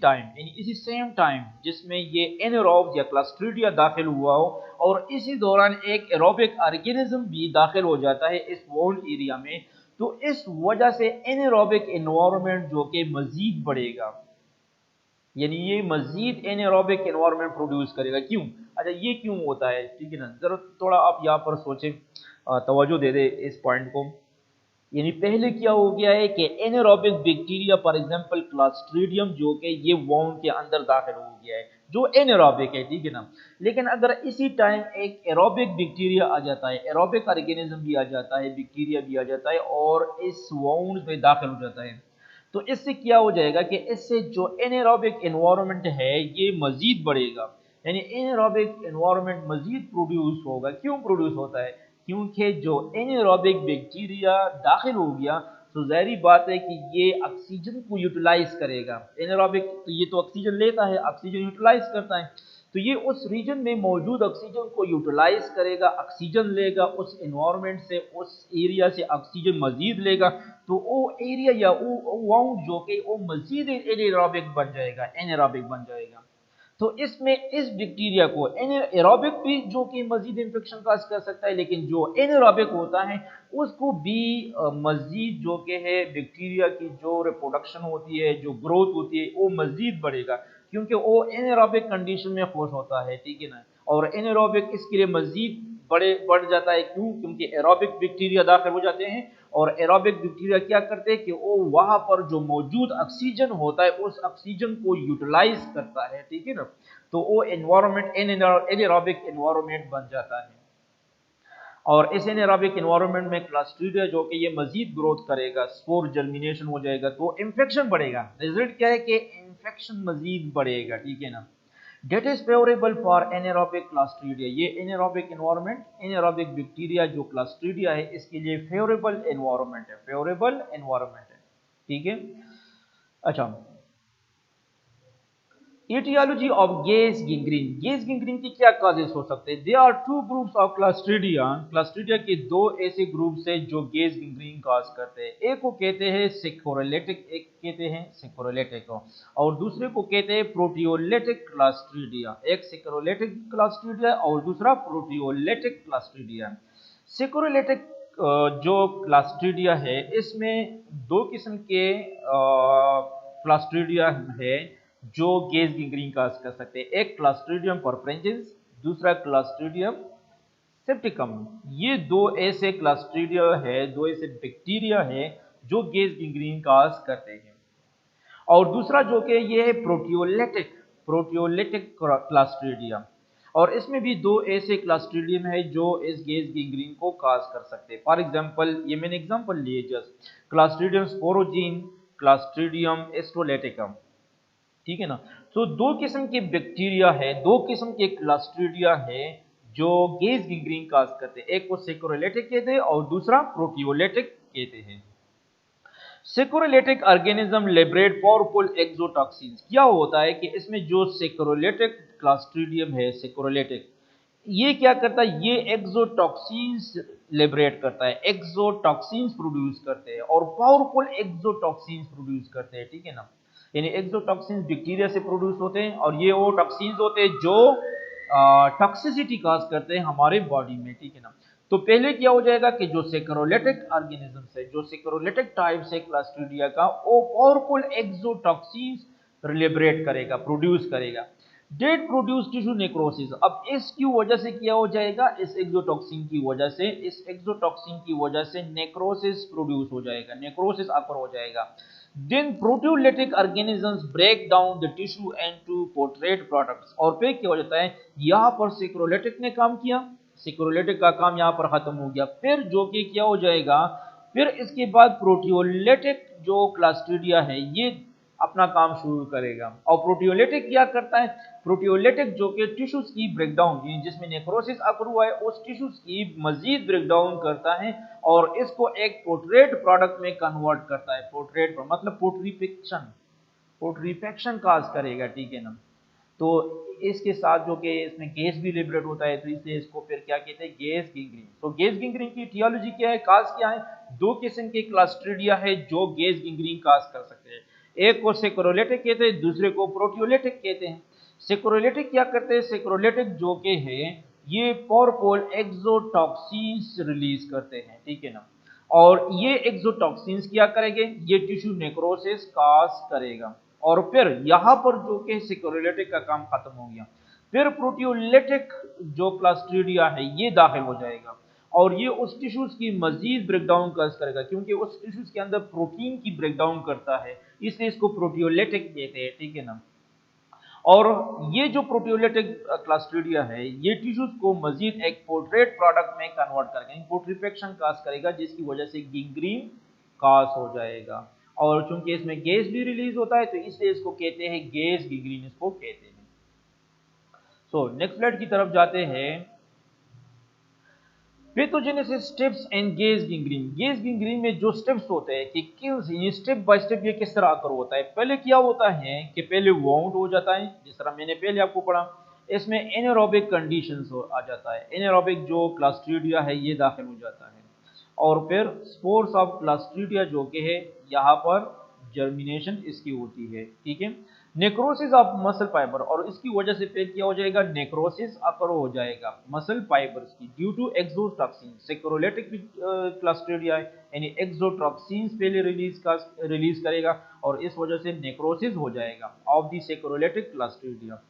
टाइम यानी इसी सेम टाइम जिसमें ये एनारोब्स या क्लॉस्ट्रीडिया दाखिल हुआ हो और इसी दौरान एक एरोबिक ऑर्गेनिज्म भी दाखिल हो जाता है इस वाउंड एरिया में, तो इस वजह से एनारोबिक एनवायरनमेंट जो कि मजीद बढ़ेगा, यानी ये मजीद एनारोबिक एनवायरनमेंट प्रोड्यूस करेगा। क्यों? अच्छा, ये क्यों होता है, ठीक है ना। जरा थोड़ा आप यहाँ पर सोचें, तवज्जो दे दे इस पॉइंट को। यानी पहले क्या हो गया है कि anaerobic bacteria for example Clostridium जो कि ये वाउंड के अंदर दाखिल हो गया है, जो एनारोबिक है, ठीक है ना। लेकिन अगर इसी टाइम एक एरोबिक बैक्टीरिया आ जाता है, एरोबिक ऑर्गेनिज्म भी आ जाता है, बैक्टीरिया भी आ जाता है और इस वाउंड में दाखिल हो जाता है, तो इससे क्या हो जाएगा कि इससे जो एनारोबिक एनवायरनमेंट है ये मजीद बढ़ेगा, यानी एनारोबिक एनवायरनमेंट मजीद प्रोड्यूस होगा। क्यों प्रोड्यूस होता है? क्योंकि जो एनारोबिक बैक्टीरिया दाखिल हो गया तो ज़ाहिर बात है कि ये ऑक्सीजन को यूटिलाइज करेगा। एनारोबिक तो ये तो ऑक्सीजन लेता है, ऑक्सीजन यूटिलाइज करता है, तो ये उस रीजन में मौजूद ऑक्सीजन को यूटिलाइज करेगा, ऑक्सीजन लेगा उस एनवायरनमेंट से, उस एरिया से ऑक्सीजन मजीद लेगा, तो वो एरिया या वो वाउंड जो कि वो मजीद एनारोबिक बन जाएगा, एनारोबिक बन जाएगा। तो इसमें इस बैक्टीरिया को एरोबिक भी जो कि मजीद इंफेक्शन काज कर सकता है, लेकिन जो एनारोबिक होता है उसको भी मजीद जो कि है बैक्टीरिया की जो रिप्रोडक्शन होती है, जो ग्रोथ होती है वो मजीद बढ़ेगा, क्योंकि वो एनारोबिक कंडीशन में खुश होता है, ठीक है ना। और एनारोबिक इसके लिए मजीद बढ़ जाता है। क्यों? क्योंकि एरोबिक बैक्टीरिया दाखिल हो जाते हैं और एरोबिक बैक्टीरिया क्या करते हैं कि वो वहां पर जो मौजूद ऑक्सीजन होता है उस ऑक्सीजन को यूटिलाइज करता है, ठीक है ना। तो वो एनवायरनमेंट एनारोबिक एनवायरनमेंट बन जाता है और इस एनारोबिक एनवायरनमेंट में क्लॉस्ट्रीडिया जो कि ये मजीद ग्रोथ करेगा, स्पोर जर्मिनेशन हो जाएगा, तो इंफेक्शन बढ़ेगा। रिजल्ट क्या है कि इंफेक्शन मजीद बढ़ेगा, ठीक है ना। That is favourable for anaerobic clostridia. ये एनारोबिक एनवायरनमेंट, एनारोबिक बैक्टीरिया जो क्लास्ट्रीडिया है इसके लिए फेवरेबल एनवायरनमेंट है, फेवरेबल एनवायरनमेंट है, ठीक है। अच्छा, etiology of gas gangrene. Gas gangrene की क्या काजेस हो सकते हैं? They are two groups of clostridia. Clostridia के दो ऐसे ग्रुप्स हैं जो गेज गिंग्रीन काज करते हैं। एक को कहते हैं सेकोरोलेटिक, एक कहते हैं सेकोरोलेटिक और दूसरे को कहते हैं प्रोटियोलेटिक क्लास्ट्रीडिया। एक सेकोरोलेटिक क्लास्ट्रीडिया और दूसरा प्रोटियोलेटिक क्लास्ट्रीडिया। सेकोरोलेटिक जो क्लास्ट्रीडिया है इसमें दो किस्म के क्लास्ट्रीडिया है जो गेज गिंग्रीन काज कर सकते हैं। एक क्लास्ट्रीडियम परफ्रेंजेंस, दूसरा क्लास्ट्रीडियम सेप्टिकम। ये दो ऐसे क्लास्ट्रीडिया है, दो ऐसे बैक्टीरिया है जो गेज गिंग्रीन काज करते हैं। और दूसरा जो कि ये है प्रोटियोलेटिक, प्रोटियोलेटिक क्लास्ट्रीडियम। और इसमें भी दो ऐसे क्लास्ट्रीडियम है जो इस गेज गिंग्रीन को काज कर सकते हैं। फॉर एग्जांपल, ये मैंने एग्जांपल लिए जस्ट, क्लास्ट्रीडियम स्पोरोजीन, क्लास्ट्रीडियम एस्ट्रोलेटिकम, ठीक है ना। तो दो किस्म के बैक्टीरिया है, दो किस्म के क्लास्ट्रीडिया है जो गेज गिंग्रीन काज करते हैं। एक को सेकोरोलेटिक कहते हैं और दूसरा प्रोटियोलेटिक कहते हैं। सेकोरोलेटिक ऑर्गेनिज्म लिबरेट पावरफुल एक्सोटॉक्सिन्स। क्या होता है कि इसमें जो सेकोरोलेटिक क्लास्ट्रीडियम है, सेकोरोलेटिक, ये क्या करता है? ये एक्सोटॉक्सिन्स लिबरेट करता है, एक्सोटॉक्सिन्स प्रोड्यूस करते हैं और पावरफुल एक्सोटॉक्सिन्स प्रोड्यूस करते हैं, ठीक है ना। यानी एक्सोटॉक्सिन्स बैक्टीरिया से प्रोड्यूस होते हैं और ये वो टॉक्सिन्स होते हैं जो टॉक्सिसिटी काज करते हैं हमारे बॉडी में, ठीक है ना। तो पहले क्या हो जाएगा कि जो सेक्रोलेटिक ऑर्गेनिजम्स है, जो सेक्रोलेटिक टाइप से क्लास्ट्रीडिया का, वो पावरफुल एक्सोटॉक्सिन्स लिबरेट करेगा, प्रोड्यूस करेगा। That produce tissue necrosis. अब इसकी वजह से क्या हो जाएगा? इस एक्सोटॉक्सिन की वजह से, इस एक्सोटॉक्सिन की वजह से नेक्रोसिस प्रोड्यूस हो जाएगा, नेक्रोसिस अकर हो जाएगा। Then proteolytic organisms break down the tissue into putrid products. और फिर क्या हो जाता है? यहाँ पर सेक्रोलेटिक ने काम किया, सेक्रोलेटिक का काम यहाँ पर खत्म हो गया। फिर जो कि क्या हो जाएगा? फिर इसके बाद प्रोटियोलेटिक जो क्लास्ट्रीडिया है ये अपना काम शुरू करेगा। और प्रोटियोलेटिक क्या करता है? प्रोटियोलेटिक जो कि टिश्यूज की ब्रेकडाउन, जिसमें नेक्रोसिस अकर हुआ है, उस टिश्यूज की मजीद ब्रेकडाउन करता है और इसको एक पोर्ट्रेट प्रोडक्ट में कन्वर्ट करता है। पोर्ट्रेट मतलब पोर्ट्रीफिक्शन, पोर्ट्रीफेक्शन काज करेगा, ठीक है ना। तो इसके साथ जो कि इसमें गैस भी लिबरेट होता है, तो इसलिए इसको फिर क्या कहते हैं? गैस गिंग्रीन। तो गैस गिंग्रीन की टियोलॉजी क्या है, काज क्या है? दो किस्म के क्लास्ट्रीडिया है जो गैस गिंग्रीन काज कर सकते हैं। एक को सेक्रोलेटिक कहते हैं, दूसरे को प्रोटियोलेटिक कहते हैं। सेक्रोलेटिक क्या करते हैं? सेक्रोलेटिक जो कि है ये पावरफुल एक्सोटॉक्सिन्स रिलीज करते हैं, ठीक है ना। और ये एक्सोटॉक्सिन्स क्या करेंगे? ये टिश्यू नेक्रोसिस काज करेगा। और फिर यहाँ पर जो कि सेक्रोलेटिक का काम खत्म हो गया, फिर प्रोटियोलेटिक जो क्लास्ट्रीडिया है ये दाखिल हो जाएगा और ये उस टिश्यूज की मजीद ब्रेकडाउन करेगा, क्योंकि उस टिश्यूज के अंदर प्रोटीन की ब्रेकडाउन करता है, इसलिए इसको प्रोटियोलेटिक कहते हैं, ठीक है ना। और ये जो प्रोटियोलेटिक क्लास्ट्रीडिया है ये टिश्यूज को मजीद एक पोर्ट्रेट प्रोडक्ट में कन्वर्ट करेगा, पोर्ट्रीफेक्शन काज करेगा, जिसकी वजह से गिंग्रीन काज हो जाएगा। और चूंकि इसमें गैस भी रिलीज होता है तो इसलिए इसको कहते हैं गैस गिंग्रीन, इसको कहते हैं। सो नेक्स्ट स्लाइड की तरफ जाते हैं। Pathogenesis steps and gas gangrene. Gas gangrene में जो स्टेप्स होते हैं कि स्टेप बाय स्टेप ये किस तरह आकर होता है। पहले क्या होता है कि पहले वाउंड हो जाता है, जिस तरह मैंने पहले आपको पढ़ा। इसमें एनारोबिक कंडीशंस आ जाता है, एनारोबिक जो क्लास्ट्रीडिया है ये दाखिल हो जाता है और फिर स्पोर्स ऑफ क्लास्ट्रीडिया जो कि है यहाँ पर जर्मिनेशन इसकी होती है, ठीक है। नेक्रोसिस ऑफ मसल फाइबर, और इसकी वजह से फिर क्या हो जाएगा? नेक्रोसिस अकर हो जाएगा मसल फाइबर्स की ड्यू टू एक्सोटॉक्सिन। सेक्रोलेटिक क्लास्ट्रीडिया यानी एक्सोटॉक्सिन्स पहले रिलीज करेगा और इस वजह से नेक्रोसिस हो जाएगा of the saccharolytic clostridia.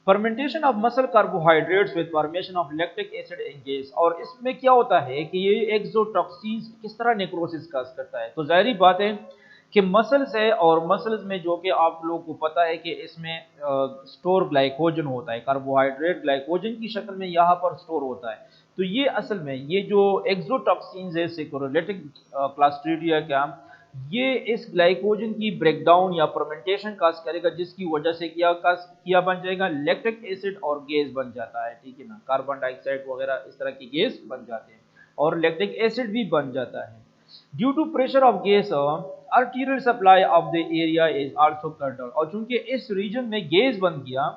Fermentation of muscle carbohydrates with formation of lactic acid and gas. और इसमें क्या होता है कि ये एक्सोटॉक्सिन्स किस तरह नेक्रोसिस काज करता है। तो जाहिर बात है कि मसल्स है और मसल्स में जो कि आप लोगों को पता है कि इसमें स्टोर ग्लाइकोजन होता है, कार्बोहाइड्रेट ग्लाइकोजन की शक्ल में यहाँ पर स्टोर होता है। तो ये असल में ये जो एक्सोटॉक्सिन्स है सेक्रोलेटिक क्लास्ट्रीडिया का, ये इस ग्लाइकोजन की ब्रेकडाउन या फर्मेंटेशन काज करेगा, जिसकी वजह से क्या बन जाएगा, लैक्टिक एसिड और गैस बन जाता है, ठीक है ना, कार्बन डाइऑक्साइड वगैरह इस तरह की गैस बन जाते हैं और लैक्टिक एसिड भी बन जाता है। Due to pressure of gas arterial supply of the area is also cut down, और चूंकि इस रीजन में गैस बन गया,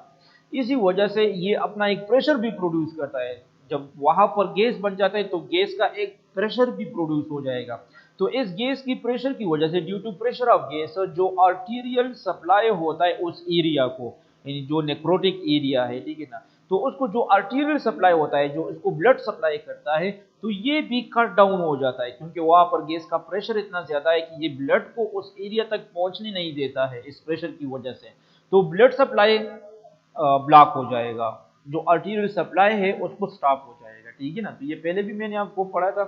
इसी वजह से ये अपना एक प्रेशर भी प्रोड्यूस करता है। जब वहां पर गैस बन जाता है तो गैस का एक प्रेशर भी प्रोड्यूस हो जाएगा। तो इस गैस की प्रेशर की वजह से, due to pressure of gas, जो आर्टीरियल सप्लाई होता है उस एरिया को, यानी जो नेक्रोटिक एरिया है, ठीक है ना, तो उसको जो आर्टीरियल सप्लाई होता है, जो उसको ब्लड सप्लाई करता है, तो ये भी कट डाउन हो जाता है, क्योंकि वहां पर गैस का प्रेशर इतना ज्यादा है कि ये ब्लड को उस एरिया तक पहुंचने नहीं देता है इस प्रेशर की वजह से। तो ब्लड सप्लाई ब्लॉक हो जाएगा, जो आर्टीरियल सप्लाई है उसको स्टॉप हो जाएगा, ठीक है ना। तो ये पहले भी मैंने आपको पढ़ा था,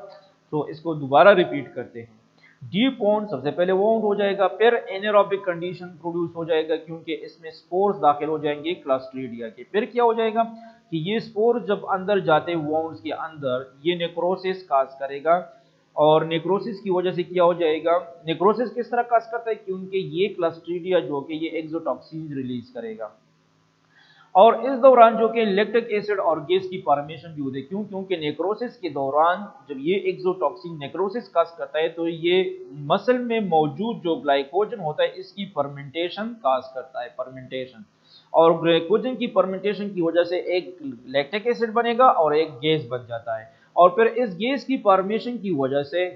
तो इसको दोबारा रिपीट करते हैं। डीप वोंड सबसे पहले वोंड हो जाएगा, फिर एनारोबिक कंडीशन प्रोड्यूस हो जाएगा, क्योंकि इसमें स्पोर्स दाखिल हो जाएंगे क्लस्ट्रीडिया के। फिर क्या हो जाएगा कि ये स्पोर जब अंदर जाते वोंड्स के अंदर, ये नेक्रोसिस काज करेगा, और नेक्रोसिस की वजह से क्या हो जाएगा, नेक्रोसिस किस तरह काज करता है, क्योंकि ये क्लस्ट्रीडिया जो कि ये एक्सोटॉक्सिन रिलीज करेगा, और इस दौरान जो कि लैक्टिक एसिड और गैस की फॉर्मेशन भी होती है। क्यों? क्योंकि नेक्रोसिस के दौरान जब ये एक्सोटॉक्सिन नेक्रोसिस काज करता है, तो ये मसल में मौजूद जो ग्लाइकोजन होता है इसकी फर्मेंटेशन काज करता है, फर्मेंटेशन। और ग्लाइकोजन की फर्मेंटेशन की वजह से एक लैक्टिक एसिड बनेगा और एक गैस बन जाता है, और फिर इस गैस की फॉर्मेशन की वजह से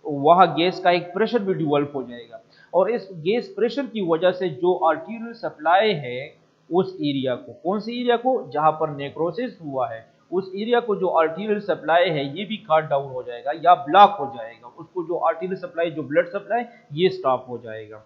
वह गैस का एक प्रेशर भी डिवेल्प हो जाएगा, और इस गैस प्रेशर की वजह से जो आर्टीरियल सप्लाई है उस एरिया को, कौन सी एरिया को, जहां पर नेक्रोसिस हुआ है, उस एरिया को जो आर्टीरियल सप्लाई है ये भी कट डाउन हो जाएगा या ब्लॉक हो जाएगा, उसको जो आर्टीरियल सप्लाई, जो ब्लड सप्लाई, ये स्टॉप हो जाएगा।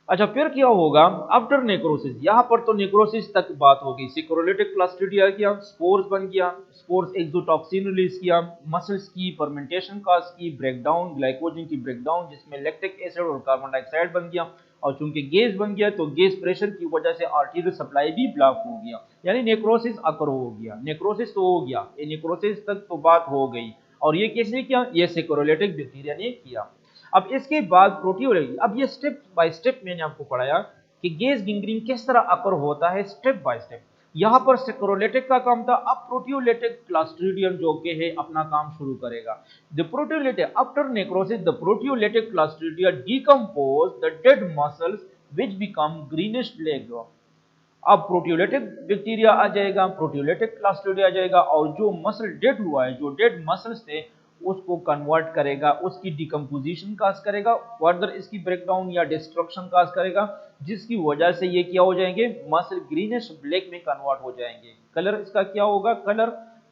अच्छा, फिर क्या होगा आफ्टर नेक्रोसिस, यहां पर तो नेक्रोसिस तक बात हो गई, सिक्रोलिटिक क्लस्ट्रीडिया किया, स्पोर्स बन गया, स्पोर्स एक्सोटॉक्सिन रिलीज किया, मसल्स की फर्मेंटेशन काज की, ब्रेकडाउन, ग्लाइकोजन की ब्रेकडाउन, जिसमें लैक्टिक एसिड और कार्बन डाइऑक्साइड बन गया, और चूंकि गैस बन गया तो गैस प्रेशर की वजह से आर्टीरियल सप्लाई भी ब्लॉक हो गया, यानी नेक्रोसिस अकर हो गया। नेक्रोसिस तो हो गया, ये नेक्रोसिस तक तो बात हो गई, और ये किसने किया, ये सिक्रोलिटिक बैक्टीरिया ने किया। अब इसके बाद प्रोटियोलिटिक, अब ये स्टेप बाय स्टेप मैंने आपको पढ़ाया कि गैस गिंग्रीन किस तरह अकर होता है, स्टेप बाय स्टेप। यहां पर सिक्रोलिटिक का काम था, अब प्रोटियोलिटिक क्लस्ट्रीडियम जो कि है अपना काम शुरू करेगा। The proteolytic after necrosis, the proteolytic clostridia decompose the dead muscles which become greenish black. अब प्रोटियोलिटिक बैक्टीरिया आ जाएगा, प्रोटियोलिटिक क्लस्ट्रीडिया आ जाएगा, और जो मसल डेड हुआ है, जो डेड मसल्स थे, उसको कन्वर्ट करेगा, उसकी डिकम्पोजिशन काज करेगा, फर्दर इसकी ब्रेकडाउन या डिस्ट्रक्शन काज करेगा, जिसकी वजह से ये क्या हो जाएंगे, मसल ग्रीनिश ब्लैक में कन्वर्ट हो जाएंगे। कलर इसका क्या होगा, कलर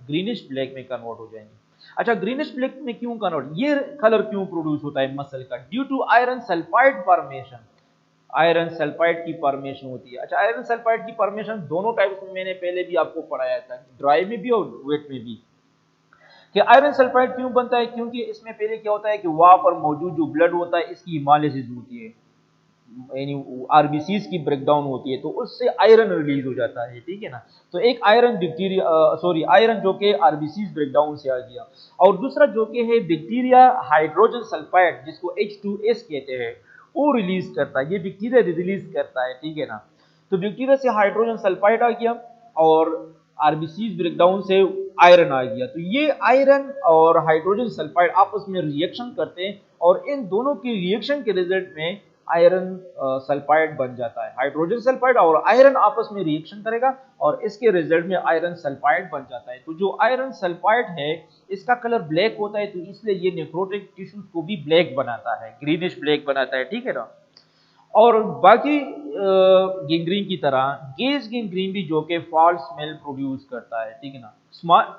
ग्रीनिश ब्लैक में कन्वर्ट हो जाएंगे। अच्छा, ग्रीनिश ब्लैक में क्यों कन्वर्ट, ये कलर क्यों प्रोड्यूस होता है मसल का, due to iron sulphide formation, iron sulphide की फॉर्मेशन होती है। अच्छा, आयरन सल्फाइड की फॉर्मेशन दोनों टाइप्स में मैंने पहले भी आपको पढ़ाया था, ड्राई में भी और वेट में भी, कि आयरन सल्फाइड क्यों बनता है, क्योंकि इसमें पहले क्या होता है कि वहां पर मौजूद जो ब्लड होता है इसकी हिमालिसिस होती है, यानी आरबीसीज की ब्रेकडाउन होती है, तो उससे आयरन रिलीज हो जाता है, ठीक है ना। तो एक आयरन बैक्टीरिया, सॉरी आयरन जो कि आरबीसीज ब्रेकडाउन से आ गया, और दूसरा जो कि है बैक्टीरिया हाइड्रोजन सल्फाइड, जिसको H2S कहते हैं, वो रिलीज करता है, ये बैक्टीरिया रिलीज करता है, ठीक है ना। तो बैक्टीरिया से हाइड्रोजन सल्फाइड आ गया, और आरबीसीज ब्रेकडाउन से आयरन आ गया, तो ये आयरन और हाइड्रोजन सल्फाइड आपस में रिएक्शन करते हैं, और इन दोनों की रिएक्शन के रिजल्ट में आयरन सल्फाइड बन जाता है। हाइड्रोजन सल्फाइड और आयरन आपस में रिएक्शन करेगा, और इसके रिजल्ट में आयरन सल्फाइड बन जाता है। तो जो आयरन सल्फाइड है इसका कलर ब्लैक होता है, तो इसलिए ये नेक्रोटिक टिश्यूज को भी ब्लैक बनाता है, ग्रीनिश ब्लैक बनाता है, ठीक है ना। और बाकी गैंग्रीन की तरह गैस गैंग्रीन भी जो कि फॉल्स स्मेल प्रोड्यूस करता है, ठीक है ना।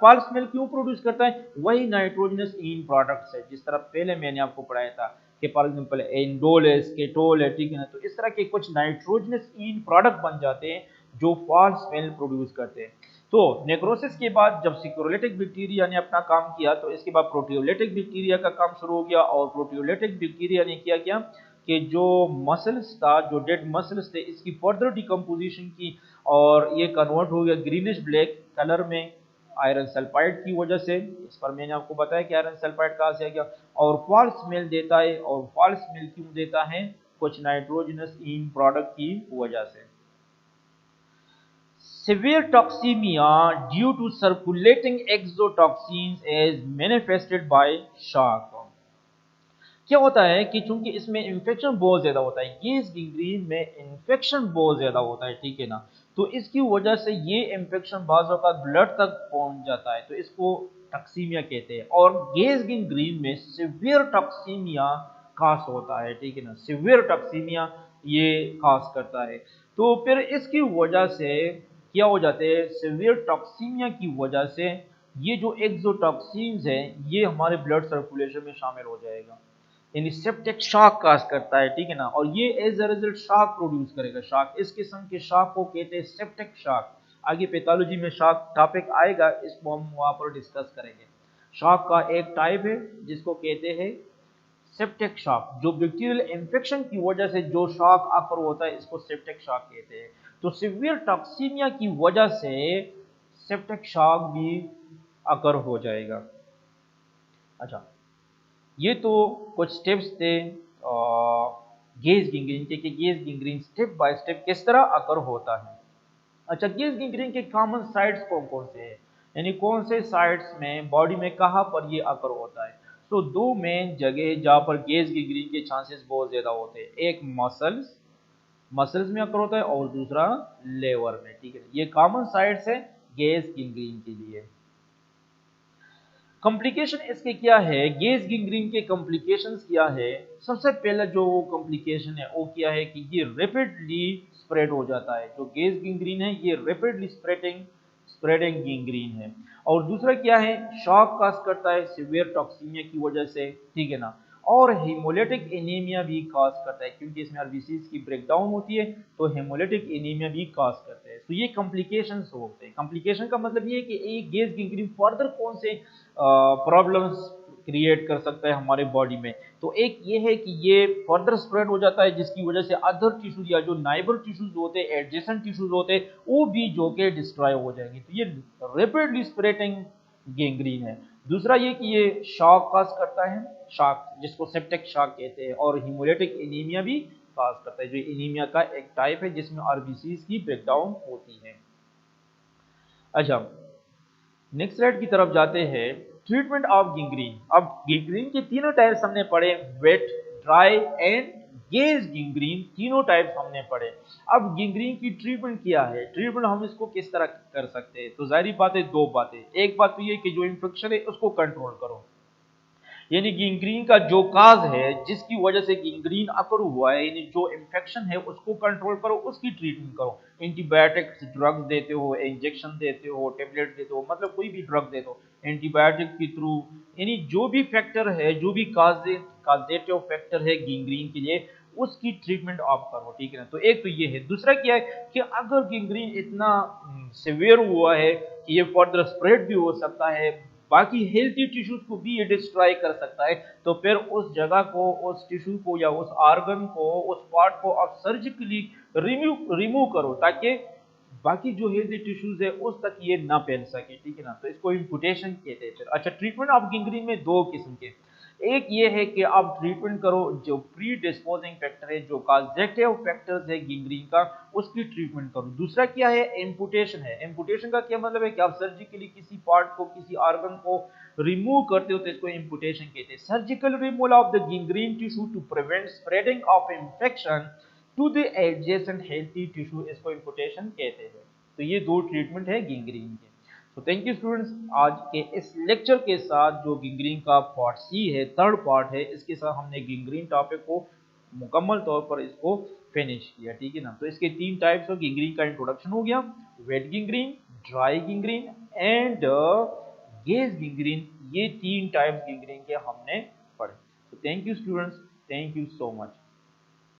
फॉल्स स्मेल क्यों प्रोड्यूस करता है, वही नाइट्रोजनस इन प्रोडक्ट्स है, जिस तरह पहले मैंने आपको पढ़ाया था कि फॉर एग्जांपल एंडोल है, केटोल है, ठीक है ना। तो इस तरह के कुछ नाइट्रोजनस इन प्रोडक्ट बन जाते हैं जो फॉल्स स्मेल प्रोड्यूस करते हैं। तो नेक्रोसिस के बाद जब सिक्रोलिटिक बैक्टीरिया ने अपना काम किया, तो इसके बाद प्रोटियोलिटिक बैक्टीरिया का काम शुरू हो गया, और प्रोटियोलिटिक बैक्टीरिया ने क्या किया कि जो मसल्स था, जो डेड मसल्स थे, इसकी फर्दर डिकम्पोजिशन की, और ये कन्वर्ट हो गया ग्रीनिश ब्लैक कलर में, आयरन सल्फाइड की वजह से। इस पर मैंने आपको बताया कि आयरन सल्फाइड कहाँ से आ गया, और फॉल्स स्मेल देता है, और फॉल्स स्मेल क्यों देता है, कुछ नाइट्रोजनस इन प्रोडक्ट की वजह से। Severe toxemia due to circulating exotoxins is manifested by shock। क्या होता है कि चूंकि इसमें इन्फेक्शन बहुत ज्यादा होता है, गैस गैंग्रीन में इन्फेक्शन बहुत ज्यादा होता है, ठीक है ना, तो इसकी वजह से ये इन्फेक्शन बाज़ औक़ात ब्लड तक पहुंच जाता है, तो इसको टॉक्सीमिया कहते हैं। और गैस गैंग्रीन में सिवियर टॉक्सीमिया खास होता है, ठीक है ना, सिवियर टॉक्सीमिया ये खास करता है। तो फिर इसकी वजह से क्या हो जाते हैं, सिवियर टॉक्सीमिया की वजह से ये जो एक्सोटॉक्सिन्स हैं ये हमारे ब्लड सर्कुलेशन में शामिल हो जाएगा, यानी सेप्टिक शॉक काज करता है, ठीक है ना, और ये as a result shock produce करेगा। शॉक, इस किस्म के शॉक को कहते हैं सेप्टिक शॉक। आगे पैथोलॉजी में शॉक टॉपिक आएगा, इसको हम वहां पर डिस्कस करेंगे। शॉक का एक टाइप है जिसको कहते हैं सेप्टिक शॉक, जो बैक्टीरियल इन्फेक्शन की वजह से जो शॉक आकर होता है इसको सेप्टिक शॉक कहते हैं। तो सिवियर टॉक्सीमिया की वजह से सेप्टिक शॉक भी अकर हो जाएगा। अच्छा, ये तो कुछ स्टेप्स थे गैस गैंग्रीन के, कि gas gangrene step by step किस तरह अकर होता है। अच्छा, गैस गैंग्रीन के कॉमन साइट्स कौन कौन से हैं, यानी कौन से साइट्स में बॉडी में कहाँ पर ये अकर होता है। तो दो मेन जगह जहाँ पर गैस गैंग्रीन के चांसेस बहुत ज़्यादा होते हैं, एक मसल्स में अकर होता है और दूसरा लेवर में, ठीक है। ये कॉमन साइट्स है गैस गैंग्रीन के लिए। कॉम्प्लिकेशन इसके क्या है, गैस गैंग्रीन के कॉम्प्लिकेशंस क्या है। सबसे पहला जो कॉम्प्लिकेशन है वो क्या है कि ये रैपिडली स्प्रेड हो जाता है। जो गैस गैंग्रीन है ये रैपिडली स्प्रेडिंग गैंग्रीन है। और दूसरा क्या है, शॉक काज करता है सिवियर टॉक्सीमिया की वजह से, ठीक है ना, और हेमोलिटिक एनीमिया भी काज करता है, क्योंकि इसमें आरबीसीज की ब्रेकडाउन होती है, तो हेमोलिटिक एनीमिया भी काज करता है। तो ये कॉम्प्लिकेशंस होते हैं। कॉम्प्लिकेशन का मतलब ये है कि एक गैस गैंग्रीन फर्दर कौन से प्रॉब्लम्स क्रिएट कर सकता है हमारे बॉडी में। तो एक ये है कि ये फर्दर स्प्रेड हो जाता है, जिसकी वजह से अदर टिश्यूज या जो नाइबर टिश्यूज होते हैं, एडजेसेंट टिश्यूज होते हैं, वो भी जो के डिस्ट्रॉय हो जाएंगे। तो ये रैपिडली स्प्रेडिंग गैंग्रीन है। दूसरा ये कि ये शॉक काज करता है, शॉक जिसको सेप्टिक शॉक कहते हैं, और हीमोलिटिक एनीमिया भी काज करता है, जो एनीमिया का एक टाइप है जिसमें आरबीसीज की ब्रेकडाउन होती है। अच्छा, नेक्स्ट स्लाइड की तरफ जाते हैं। Treatment of gangrene. अब गैंग्रीन के तीनों टाइप्स हमने पढ़े, wet, dry and gas gangrene, तीनों टाइप्स हमने पढ़े। अब गैंग्रीन की ट्रीटमेंट क्या है, ट्रीटमेंट हम इसको किस तरह कर सकते हैं। तो जाहिर बात है दो बातें, एक बात तो ये कि जो इन्फेक्शन है उसको कंट्रोल करो, यानी गैंग्रीन का जो काज है जिसकी वजह से गैंग्रीन अकर हुआ है, यानी जो इन्फेक्शन है उसको कंट्रोल करो, उसकी ट्रीटमेंट करो। एंटीबायोटिक्स ड्रग्स देते हो, इंजेक्शन देते हो, टेबलेट देते हो, मतलब कोई भी ड्रग दे दो एंटीबायोटिक के थ्रू, यानी जो भी फैक्टर है, जो भी काजेटिव फैक्टर है गैंग्रीन के लिए, उसकी ट्रीटमेंट आप करो, ठीक है ना। तो एक तो ये है। दूसरा क्या है कि अगर गैंग्रीन इतना सिवियर हुआ है कि ये फर्दर स्प्रेड भी हो सकता है, बाकी हेल्थी टिश्यूज को भी ये डिस्ट्रॉय कर सकता है, तो फिर उस जगह को, उस टिश्यू को या उस ऑर्गन को, उस पार्ट को आप सर्जिकली रिमूव करो, ताकि बाकी जो हेल्थी टिश्यूज है उस तक ये ना फैल सके, ठीक है ना। तो इसको इम्पुटेशन कहते हैं। फिर अच्छा, ट्रीटमेंट ऑफ गैंग्रीन में दो किस्म के, एक ये है कि आप ट्रीटमेंट करो जो प्री डिस्पोजिंग फैक्टर है, जो कॉजेटिव फैक्टर्स है गैंग्रीन का, उसकी ट्रीटमेंट करो। दूसरा क्या है, एम्पुटेशन है। एम्पुटेशन का क्या मतलब है कि आप सर्जिकली किसी पार्ट को, किसी ऑर्गन को रिमूव करते हो, तो इसको एम्पुटेशन कहते हैं। Surgical removal of the gangrene tissue to prevent spreading of infection to the adjacent healthy tissue, इसको एम्पुटेशन कहते हैं। तो ये दो ट्रीटमेंट है गैंग्रीन के। तो थैंक यू स्टूडेंट्स, आज के इस लेक्चर के साथ जो गैंग्रीन का पार्ट सी है, थर्ड पार्ट है, इसके साथ हमने गैंग्रीन टॉपिक को मुकम्मल तौर पर इसको फिनिश किया, ठीक है ना। तो इसके तीन टाइप्स ऑफ गैंग्रीन का इंट्रोडक्शन हो गया, wait gangrene, dry gangrene and gas gangrene. ये तीन टाइप्स गैंग्रीन के हमने पढ़े। तो thank you students, thank you so much.